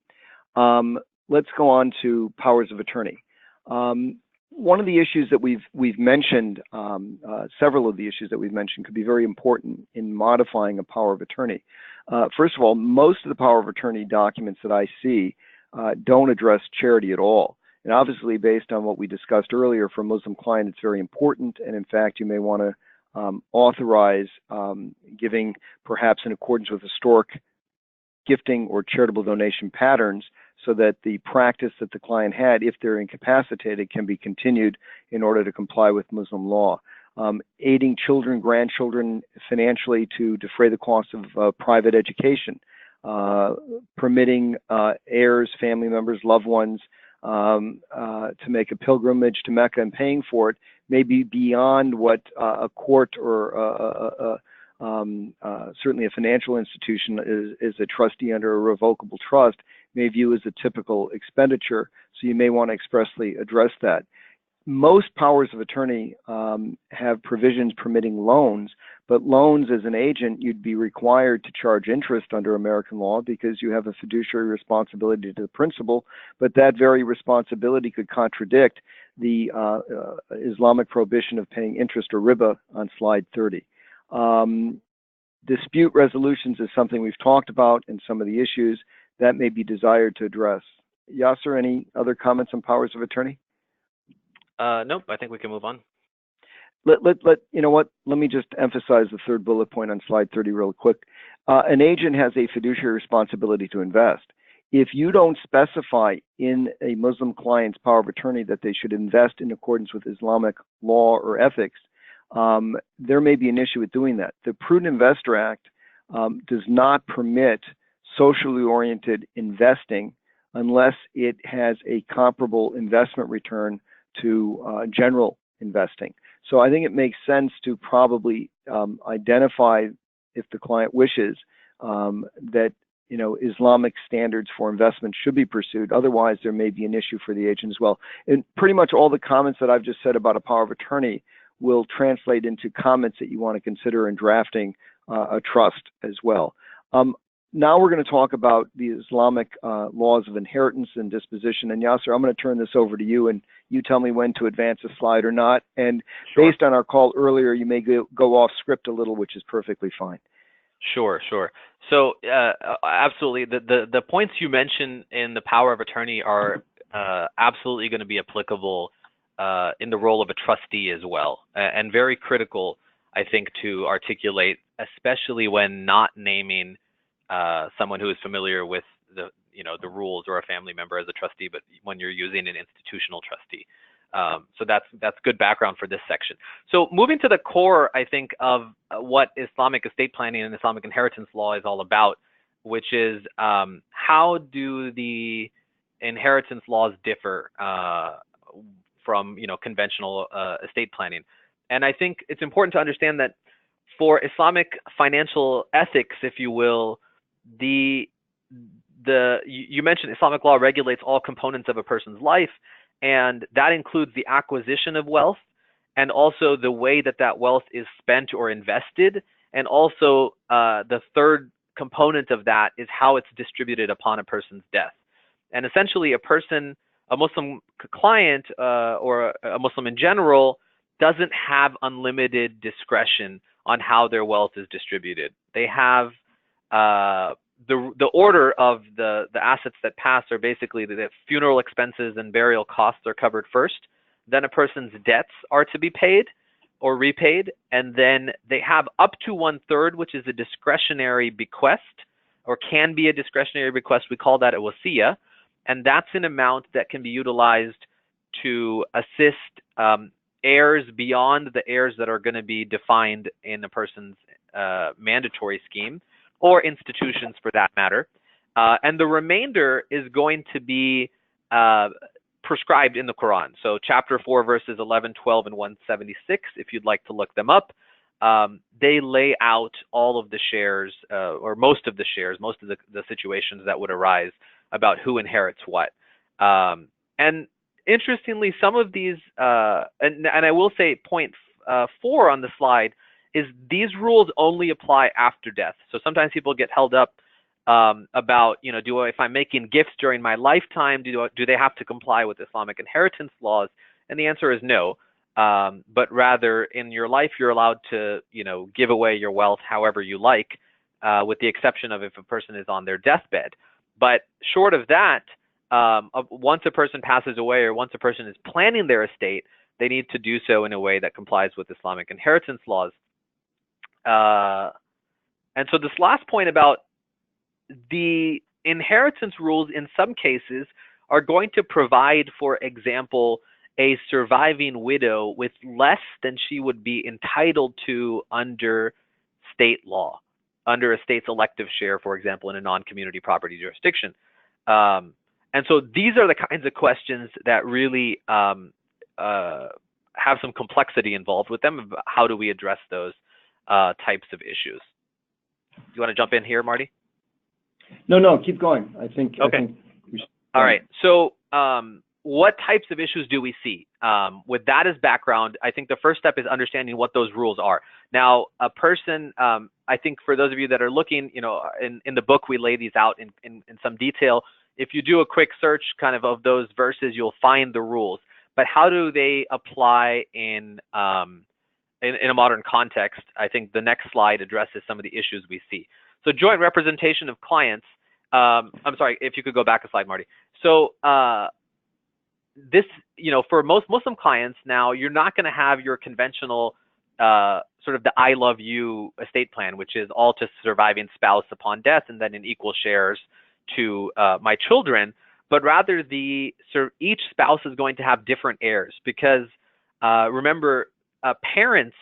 Let's go on to powers of attorney. One of the issues that we've mentioned, several of the issues that we've mentioned, could be very important in modifying a power of attorney. First of all, most of the power of attorney documents that I see don't address charity at all. And obviously, based on what we discussed earlier, for a Muslim client, it's very important. And in fact, you may want to authorize giving, perhaps in accordance with historic gifting or charitable donation patterns, so that the practice that the client had, if they're incapacitated, can be continued in order to comply with Muslim law. Aiding children, grandchildren financially to defray the cost of private education, permitting heirs, family members, loved ones to make a pilgrimage to Mecca and paying for it may be beyond what a court or certainly a financial institution is a trustee under a revocable trust may view as a typical expenditure. So you may want to expressly address that. Most powers of attorney have provisions permitting loans, but loans as an agent, you'd be required to charge interest under American law because you have a fiduciary responsibility to the principal, but that very responsibility could contradict the Islamic prohibition of paying interest or riba on slide 30. Dispute resolutions is something we've talked about, and some of the issues that may be desired to address. Yasser, any other comments on powers of attorney? Nope, I think we can move on. You know what? Let me just emphasize the third bullet point on slide 30 real quick. An agent has a fiduciary responsibility to invest. If you don't specify in a Muslim client's power of attorney that they should invest in accordance with Islamic law or ethics, there may be an issue with doing that. The Prudent Investor Act does not permit socially oriented investing unless it has a comparable investment return to general investing. So I think it makes sense to probably identify, if the client wishes, that Islamic standards for investment should be pursued. Otherwise, there may be an issue for the agent as well. And pretty much all the comments that I've just said about a power of attorney will translate into comments that you want to consider in drafting a trust as well. Now we're going to talk about the Islamic laws of inheritance and disposition. And Yasser, I'm going to turn this over to you, and you tell me when to advance a slide or not. And sure, based on our call earlier, you may go off script a little, which is perfectly fine. Sure. So absolutely, the points you mentioned in the power of attorney are absolutely going to be applicable in the role of a trustee as well, and very critical, I think, to articulate, especially when not naming someone who is familiar with the rules, or a family member as a trustee, but when you're using an institutional trustee. So that's good background for this section. So moving to the core, I think, of what Islamic estate planning and Islamic inheritance law is all about, which is how do the inheritance laws differ from conventional estate planning. And I think it's important to understand that for Islamic financial ethics, if you will, you mentioned Islamic law regulates all components of a person's life, and that includes the acquisition of wealth, and also the way that wealth is spent or invested, and also the third component of that is how it's distributed upon a person's death. And essentially, a person a Muslim client or a Muslim in general doesn't have unlimited discretion on how their wealth is distributed. They have the order of the assets that pass are basically the funeral expenses and burial costs are covered first. Then a person's debts are to be paid or repaid, and then they have up to 1/3, which is a discretionary bequest, or can be a discretionary bequest. We call that a wasiyah, and that's an amount that can be utilized to assist heirs beyond the heirs that are going to be defined in a person's mandatory scheme, or institutions for that matter. And the remainder is going to be prescribed in the Quran. So chapter 4, verses 11, 12, and 176, if you'd like to look them up, they lay out all of the shares, or most of the shares, most of the situations that would arise about who inherits what. And interestingly, some of these, and I will say point 4 on the slide, is these rules only apply after death. So sometimes people get held up about, if I'm making gifts during my lifetime, do they have to comply with Islamic inheritance laws? And the answer is no. But rather, in your life, you're allowed to, give away your wealth however you like, with the exception of if a person is on their deathbed. But short of that, once a person passes away or once a person is planning their estate, they need to do so in a way that complies with Islamic inheritance laws. And so this last point about the inheritance rules in some cases are going to provide, for example, a surviving widow with less than she would be entitled to under state law, under a state's elective share, for example, in a non-community property jurisdiction. And so these are the kinds of questions that really have some complexity involved with them. How do we address those types of issues? Do you want to jump in here, Marty? No, keep going. Okay. All right. So what types of issues do we see? With that as background, I think the first step is understanding what those rules are. Now, a person, I think for those of you that are looking, in the book, we lay these out in some detail. If you do a quick search kind of those verses, you'll find the rules. But how do they apply in a modern context? I think the next slide addresses some of the issues we see. So joint representation of clients, I'm sorry, if you could go back a slide, Marty. So this, for most Muslim clients now, you're not going to have your conventional sort of the I love you estate plan, which is all to surviving spouse upon death and then in equal shares to my children, but rather each spouse is going to have different heirs because remember, parents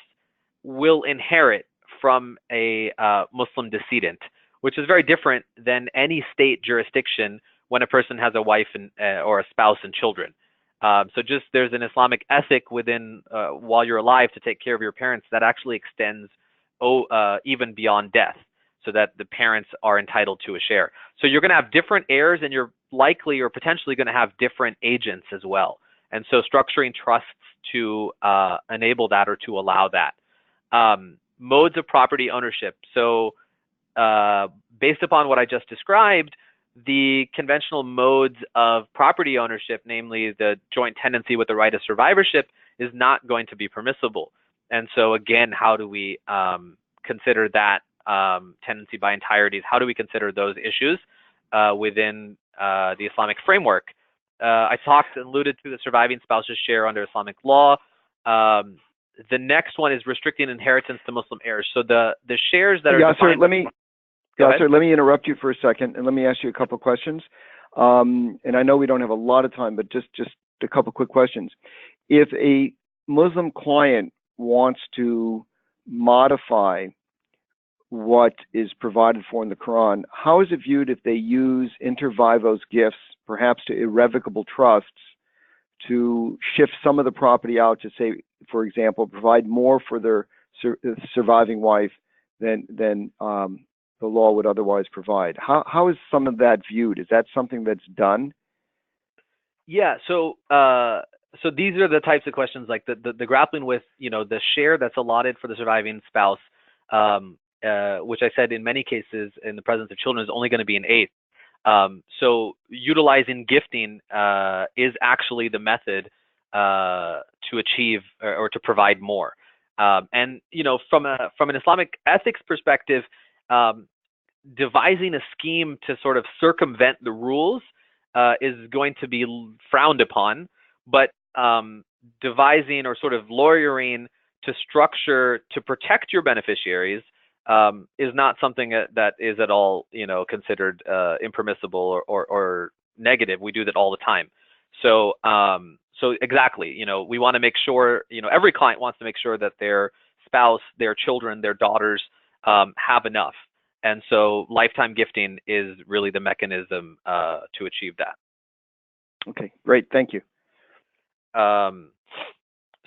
will inherit from a Muslim decedent, which is very different than any state jurisdiction when a person has a wife or a spouse and children. So just there's an Islamic ethic within while you're alive to take care of your parents that actually extends even beyond death, so that the parents are entitled to a share. So you're going to have different heirs, and you're likely or potentially going to have different agents as well. And so structuring trusts to enable that or to allow that. Modes of property ownership. So based upon what I just described, the conventional modes of property ownership, namely the joint tenancy with the right of survivorship, is not going to be permissible. And so again, how do we consider that tenancy by entireties? How do we consider those issues within the Islamic framework? I talked and alluded to the surviving spouse's share under Islamic law. The next one is restricting inheritance to Muslim heirs. So the shares that are defined. Let me interrupt you for a second, and let me ask you a couple of questions. And I know we don't have a lot of time, but just a couple quick questions. If a Muslim client wants to modify what is provided for in the Quran, how is it viewed if they use inter vivos gifts, perhaps to irrevocable trusts, to shift some of the property out to, say, for example, provide more for their surviving wife than the law would otherwise provide? How is some of that viewed? Is that something that's done? Yeah, so these are the types of questions, like the grappling with, the share that's allotted for the surviving spouse, which I said in many cases in the presence of children is only going to be an eighth. So utilizing gifting is actually the method to achieve or to provide more. And from an Islamic ethics perspective, devising a scheme to sort of circumvent the rules is going to be frowned upon, but devising or sort of lawyering to structure to protect your beneficiaries is not something that is at all considered impermissible or negative. We do that all the time. So exactly, we want to make sure, every client wants to make sure that their spouse, their children, their daughters have enough. And so lifetime gifting is really the mechanism to achieve that. Okay, great. Thank you.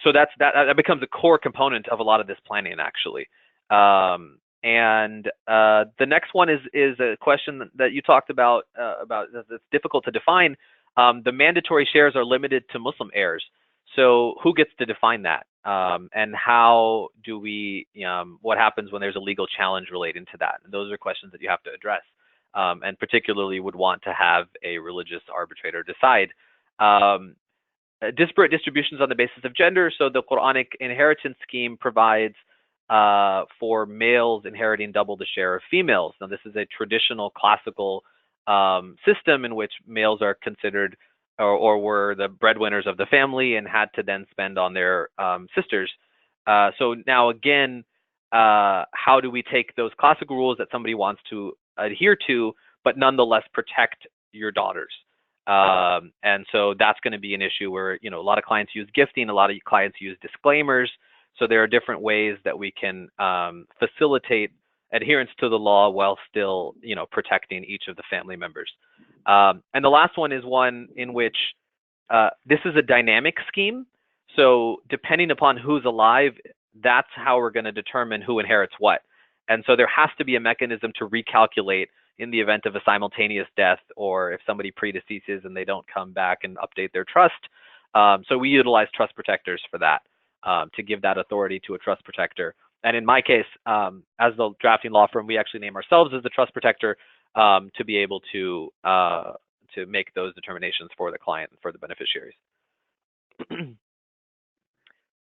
So that becomes a core component of a lot of this planning, actually. And the next one is a question that you talked about that's difficult to define. The mandatory shares are limited to Muslim heirs. So who gets to define that? And how do we, what happens when there's a legal challenge relating to that? And those are questions that you have to address, and particularly would want to have a religious arbitrator decide. Disparate distributions on the basis of gender. So the Quranic inheritance scheme provides for males inheriting double the share of females. Now, this is a traditional classical system in which males are considered or were the breadwinners of the family and had to then spend on their sisters. So now again, how do we take those classical rules that somebody wants to adhere to, but nonetheless protect your daughters? And so that's going to be an issue where, a lot of clients use gifting, a lot of clients use disclaimers. So there are different ways that we can facilitate adherence to the law while still, protecting each of the family members. And the last one is one in which this is a dynamic scheme. So depending upon who's alive, that's how we're going to determine who inherits what. And so there has to be a mechanism to recalculate in the event of a simultaneous death, or if somebody predeceases and they don't come back and update their trust. So we utilize trust protectors for that, to give that authority to a trust protector. And in my case, as the drafting law firm, we actually name ourselves as the trust protector to be able to make those determinations for the client and for the beneficiaries.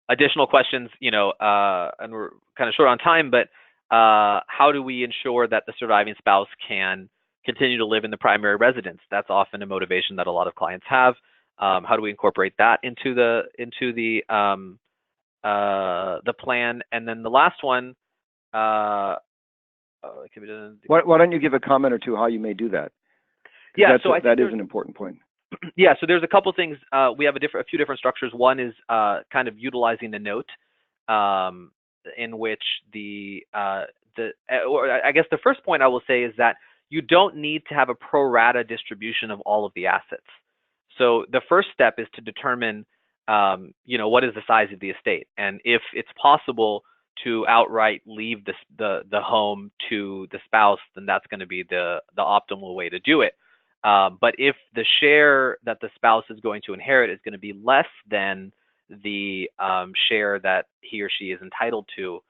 Additional questions, and we're kind of short on time, but how do we ensure that the surviving spouse can continue to live in the primary residence? That's often a motivation that a lot of clients have. How do we incorporate that into the plan? And then the last one. Why don't you give a comment or two how you may do that? Yeah, so that is an important point. Yeah, so there's a couple things. We have a few different structures. One is kind of utilizing the note, in which or I guess the first point I will say is that you don't need to have a pro rata distribution of all of the assets. So the first step is to determine, what is the size of the estate, and if it's possible to outright leave the home to the spouse, then that's going to be the optimal way to do it. But if the share that the spouse is going to inherit is going to be less than the share that he or she is entitled to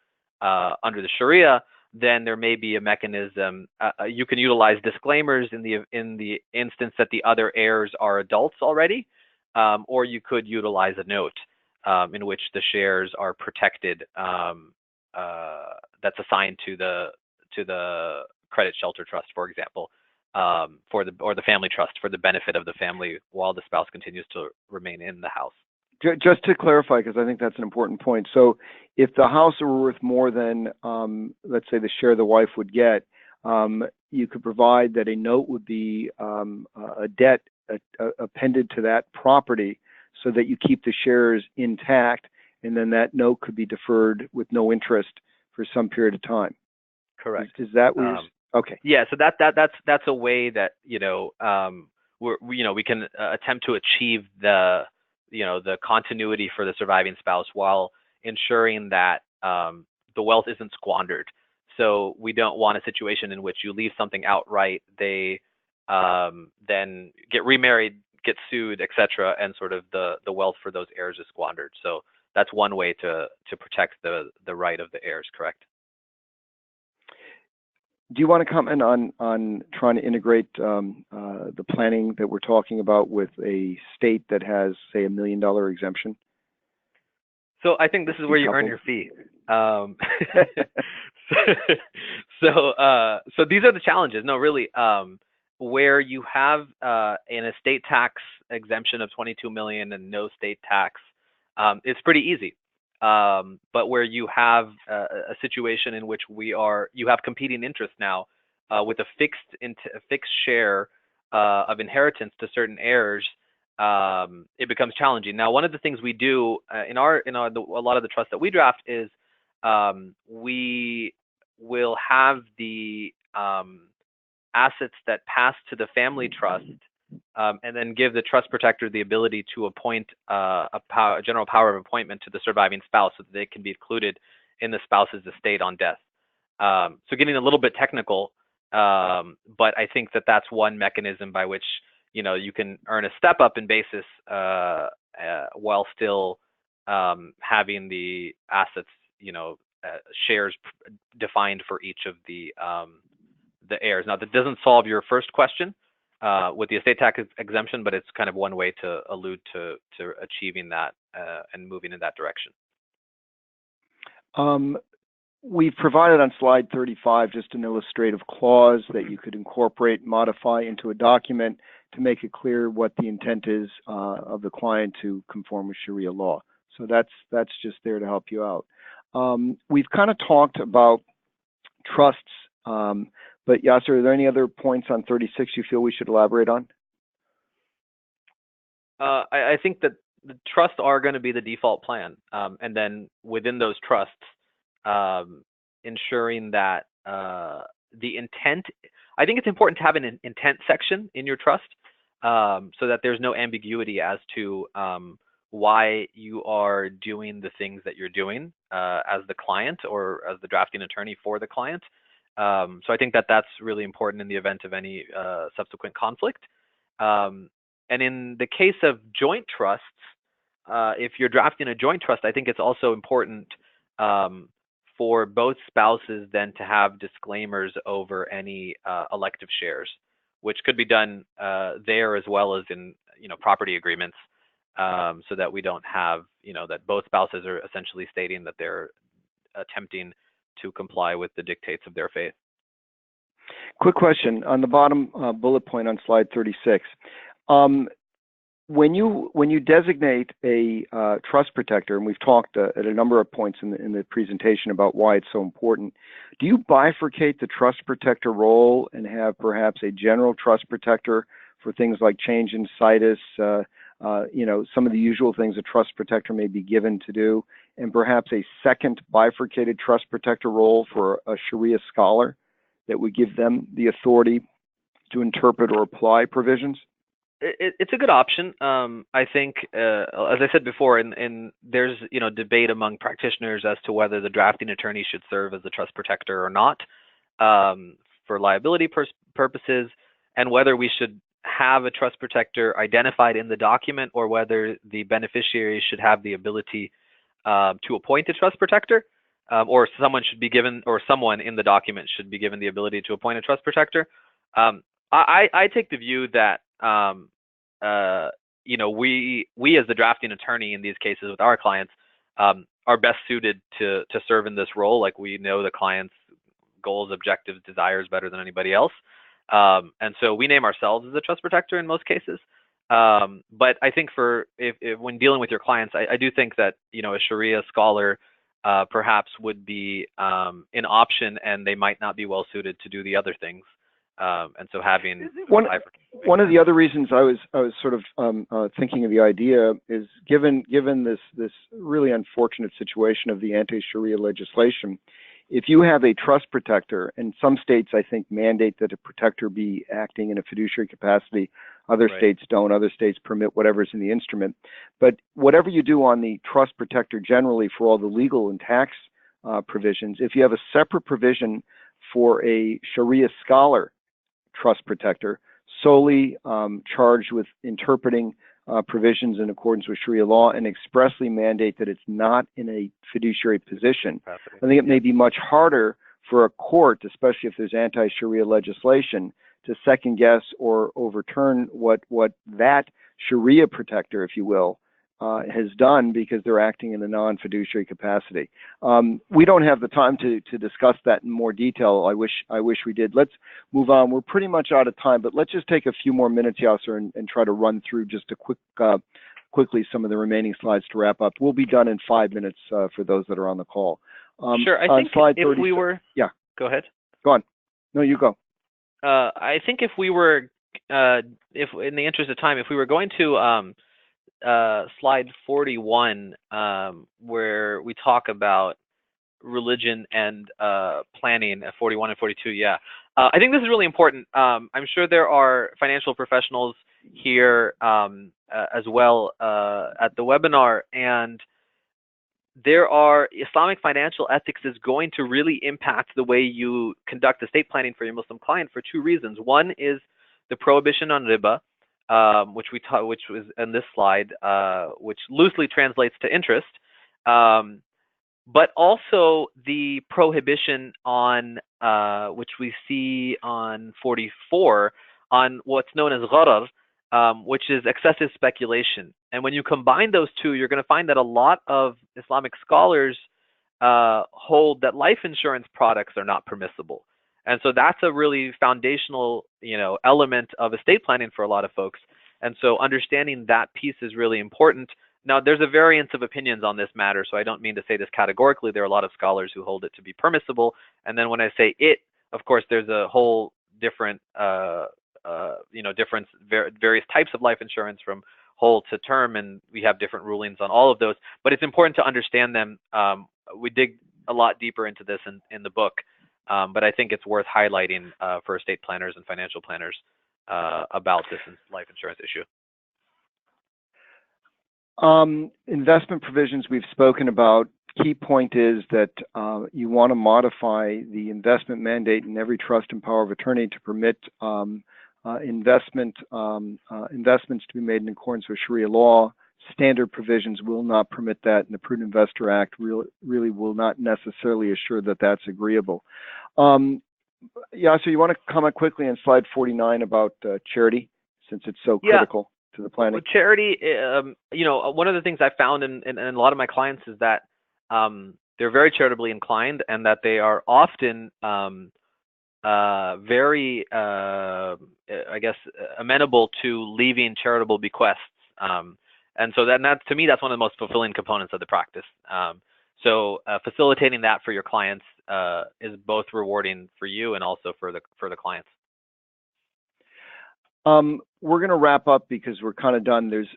under the Sharia, then there may be a mechanism. You can utilize disclaimers in the instance that the other heirs are adults already, or you could utilize a note in which the shares are protected. That's assigned to the credit shelter trust, for example, or the family trust for the benefit of the family while the spouse continues to remain in the house. Just to clarify, because I think that's an important point. So if the house were worth more than, let's say, the share the wife would get, you could provide that a note would be a debt appended to that property so that you keep the shares intact, and then that note could be deferred with no interest for some period of time. Correct. Is that what you're okay? Yeah. So that's a way that we can attempt to achieve the continuity for the surviving spouse while ensuring that the wealth isn't squandered. So we don't want a situation in which you leave something outright, they then get remarried, get sued, etc., and sort of the wealth for those heirs is squandered. So that's one way to protect the right of the heirs. Correct. do you want to comment on trying to integrate the planning that we're talking about with a state that has, say, $1 million exemption? So I think this is where you earn your fee. So these are the challenges. No, really, where you have an estate tax exemption of 22 million and no state tax, it's pretty easy. But where you have a situation in which you have competing interests now with a fixed share of inheritance to certain heirs, it becomes challenging. Now, one of the things we do in a lot of the trusts that we draft is we will have the assets that pass to the family trust, and then give the trust protector the ability to appoint a general power of appointment to the surviving spouse so that they can be included in the spouse's estate on death. So getting a little bit technical, but I think that that's one mechanism by which you can earn a step up in basis while still having the assets, shares defined for each of the heirs. Now, that doesn't solve your first question with the estate tax exemption, but it's kind of one way to allude to achieving that and moving in that direction. We've provided on slide 35 just an illustrative clause that you could incorporate, modify into a document to make it clear what the intent is of the client to conform with Sharia law. So that's just there to help you out. We've kind of talked about trusts, but Yasser, are there any other points on 36 you feel we should elaborate on? I think that the trusts are going to be the default plan, and then within those trusts, ensuring that the intent, I think it's important to have an intent section in your trust so that there's no ambiguity as to why you are doing the things that you're doing as the client or as the drafting attorney for the client. So I think that that's really important in the event of any subsequent conflict. And in the case of joint trusts, if you're drafting a joint trust, I think it's also important for both spouses then to have disclaimers over any elective shares, which could be done there as well as in property agreements, so that we don't have that both spouses are essentially stating that they're attempting to comply with the dictates of their faith. Quick question on the bottom bullet point on slide 36. When you designate a trust protector, and we've talked at a number of points in the presentation about why it's so important, do you bifurcate the trust protector role and have perhaps a general trust protector for things like change in situs, some of the usual things a trust protector may be given to do, and perhaps a second bifurcated trust protector role for a Sharia scholar that would give them the authority to interpret or apply provisions? It's a good option. I think, as I said before, and there's debate among practitioners as to whether the drafting attorney should serve as the trust protector or not for liability purposes, and whether we should have a trust protector identified in the document or whether the beneficiary should have the ability to appoint a trust protector, or someone in the document should be given the ability to appoint a trust protector. I take the view that we as the drafting attorney in these cases with our clients are best suited to serve in this role. Like, we know the client's goals, objectives, desires better than anybody else, and so we name ourselves as a trust protector in most cases. But I think if when dealing with your clients, I do think that a Sharia scholar perhaps would be an option, and they might not be well suited to do the other things. And so having one of the other reasons I was sort of thinking of the idea is given this really unfortunate situation of the anti-Sharia legislation, if you have a trust protector, and some states I think mandate that a protector be acting in a fiduciary capacity, other states don't, other states permit whatever's in the instrument. But whatever you do on the trust protector generally for all the legal and tax provisions, if you have a separate provision for a Sharia scholar trust protector solely charged with interpreting provisions in accordance with Sharia law and expressly mandate that it's not in a fiduciary position, I think it may be much harder for a court, especially if there's anti-Sharia legislation, to second guess or overturn what that Sharia protector, if you will, has done, because they're acting in a non-fiduciary capacity. We don't have the time to discuss that in more detail. I wish we did. Let's move on. We're pretty much out of time, but let's just take a few more minutes, Yasser, and try to run through just a quickly some of the remaining slides to wrap up. We'll be done in 5 minutes for those that are on the call. Sure. I think if we were... Yeah. Go ahead. Go on. No, you go. I think if we were, if in the interest of time, if we were going to slide 41, where we talk about religion and planning, 41 and 42, yeah. I think this is really important. I'm sure there are financial professionals here as well at the webinar, and Islamic financial ethics is going to really impact the way you conduct estate planning for your Muslim client for 2 reasons. One is the prohibition on riba, which was in this slide, which loosely translates to interest, but also the prohibition on, which we see on 44, on what's known as gharar, which is excessive speculation. And when you combine those two, you're going to find that a lot of Islamic scholars hold that life insurance products are not permissible. And so that's a really foundational, element of estate planning for a lot of folks. And so understanding that piece is really important. Now, there's a variance of opinions on this matter, so I don't mean to say this categorically. There are a lot of scholars who hold it to be permissible. And then when I say it, of course, there's a whole different, various types of life insurance from whole to term, and we have different rulings on all of those. But it's important to understand them. We dig a lot deeper into this in the book, but I think it's worth highlighting for estate planners and financial planners about this life insurance issue. Investment provisions we've spoken about. Key point is that you want to modify the investment mandate in every trust and power of attorney to permit investments to be made in accordance with Sharia law. Standard provisions will not permit that, and the Prudent Investor Act really will not necessarily assure that that's agreeable. Yasser, you want to comment quickly on slide 49 about charity, since it's so critical to the planning? With charity, one of the things I found in a lot of my clients is that they're very charitably inclined, and that they are often very, amenable to leaving charitable bequests. And so that to me, that's one of the most fulfilling components of the practice. So facilitating that for your clients is both rewarding for you and also for the clients. We're going to wrap up because we're kind of done. There's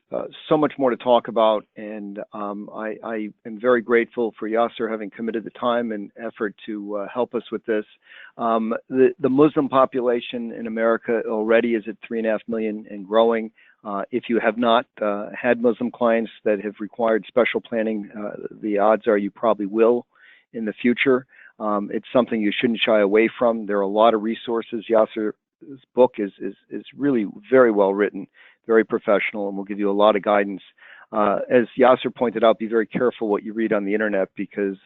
so much more to talk about, and I am very grateful for Yasser having committed the time and effort to help us with this. The Muslim population in America already is at 3.5 million and growing. If you have not had Muslim clients that have required special planning, the odds are you probably will in the future. It's something you shouldn't shy away from. There are a lot of resources. Yasser's book is really very well written, very professional, and will give you a lot of guidance. As Yasser pointed out, be very careful what you read on the internet, because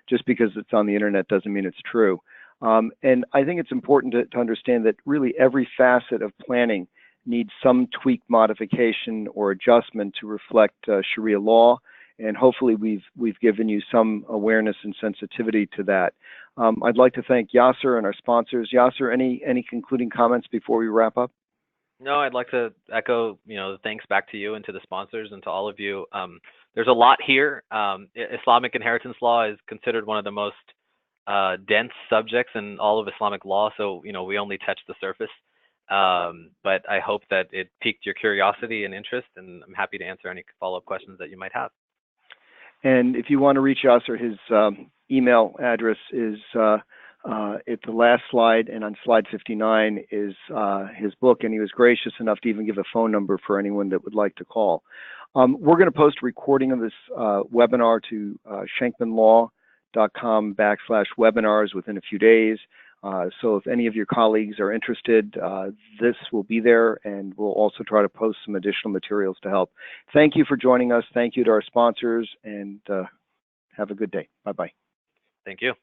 just because it's on the internet doesn't mean it's true. And I think it's important to understand that really every facet of planning needs some tweak, modification, or adjustment to reflect Sharia law. And hopefully we've given you some awareness and sensitivity to that. I'd like to thank Yasser and our sponsors. Yasser, any concluding comments before we wrap up? No, I'd like to echo, thanks back to you and to the sponsors and to all of you. There's a lot here. Islamic inheritance law is considered one of the most dense subjects in all of Islamic law. So, we only touched the surface. But I hope that it piqued your curiosity and interest, and I'm happy to answer any follow-up questions that you might have. And if you want to reach Yasser, his email address is at the last slide, and on slide 59 is his book, and he was gracious enough to even give a phone number for anyone that would like to call. We're going to post a recording of this webinar to shankmanlaw.com/webinars within a few days. So if any of your colleagues are interested, this will be there, and we'll also try to post some additional materials to help. Thank you for joining us. Thank you to our sponsors, and have a good day. Bye-bye. Thank you.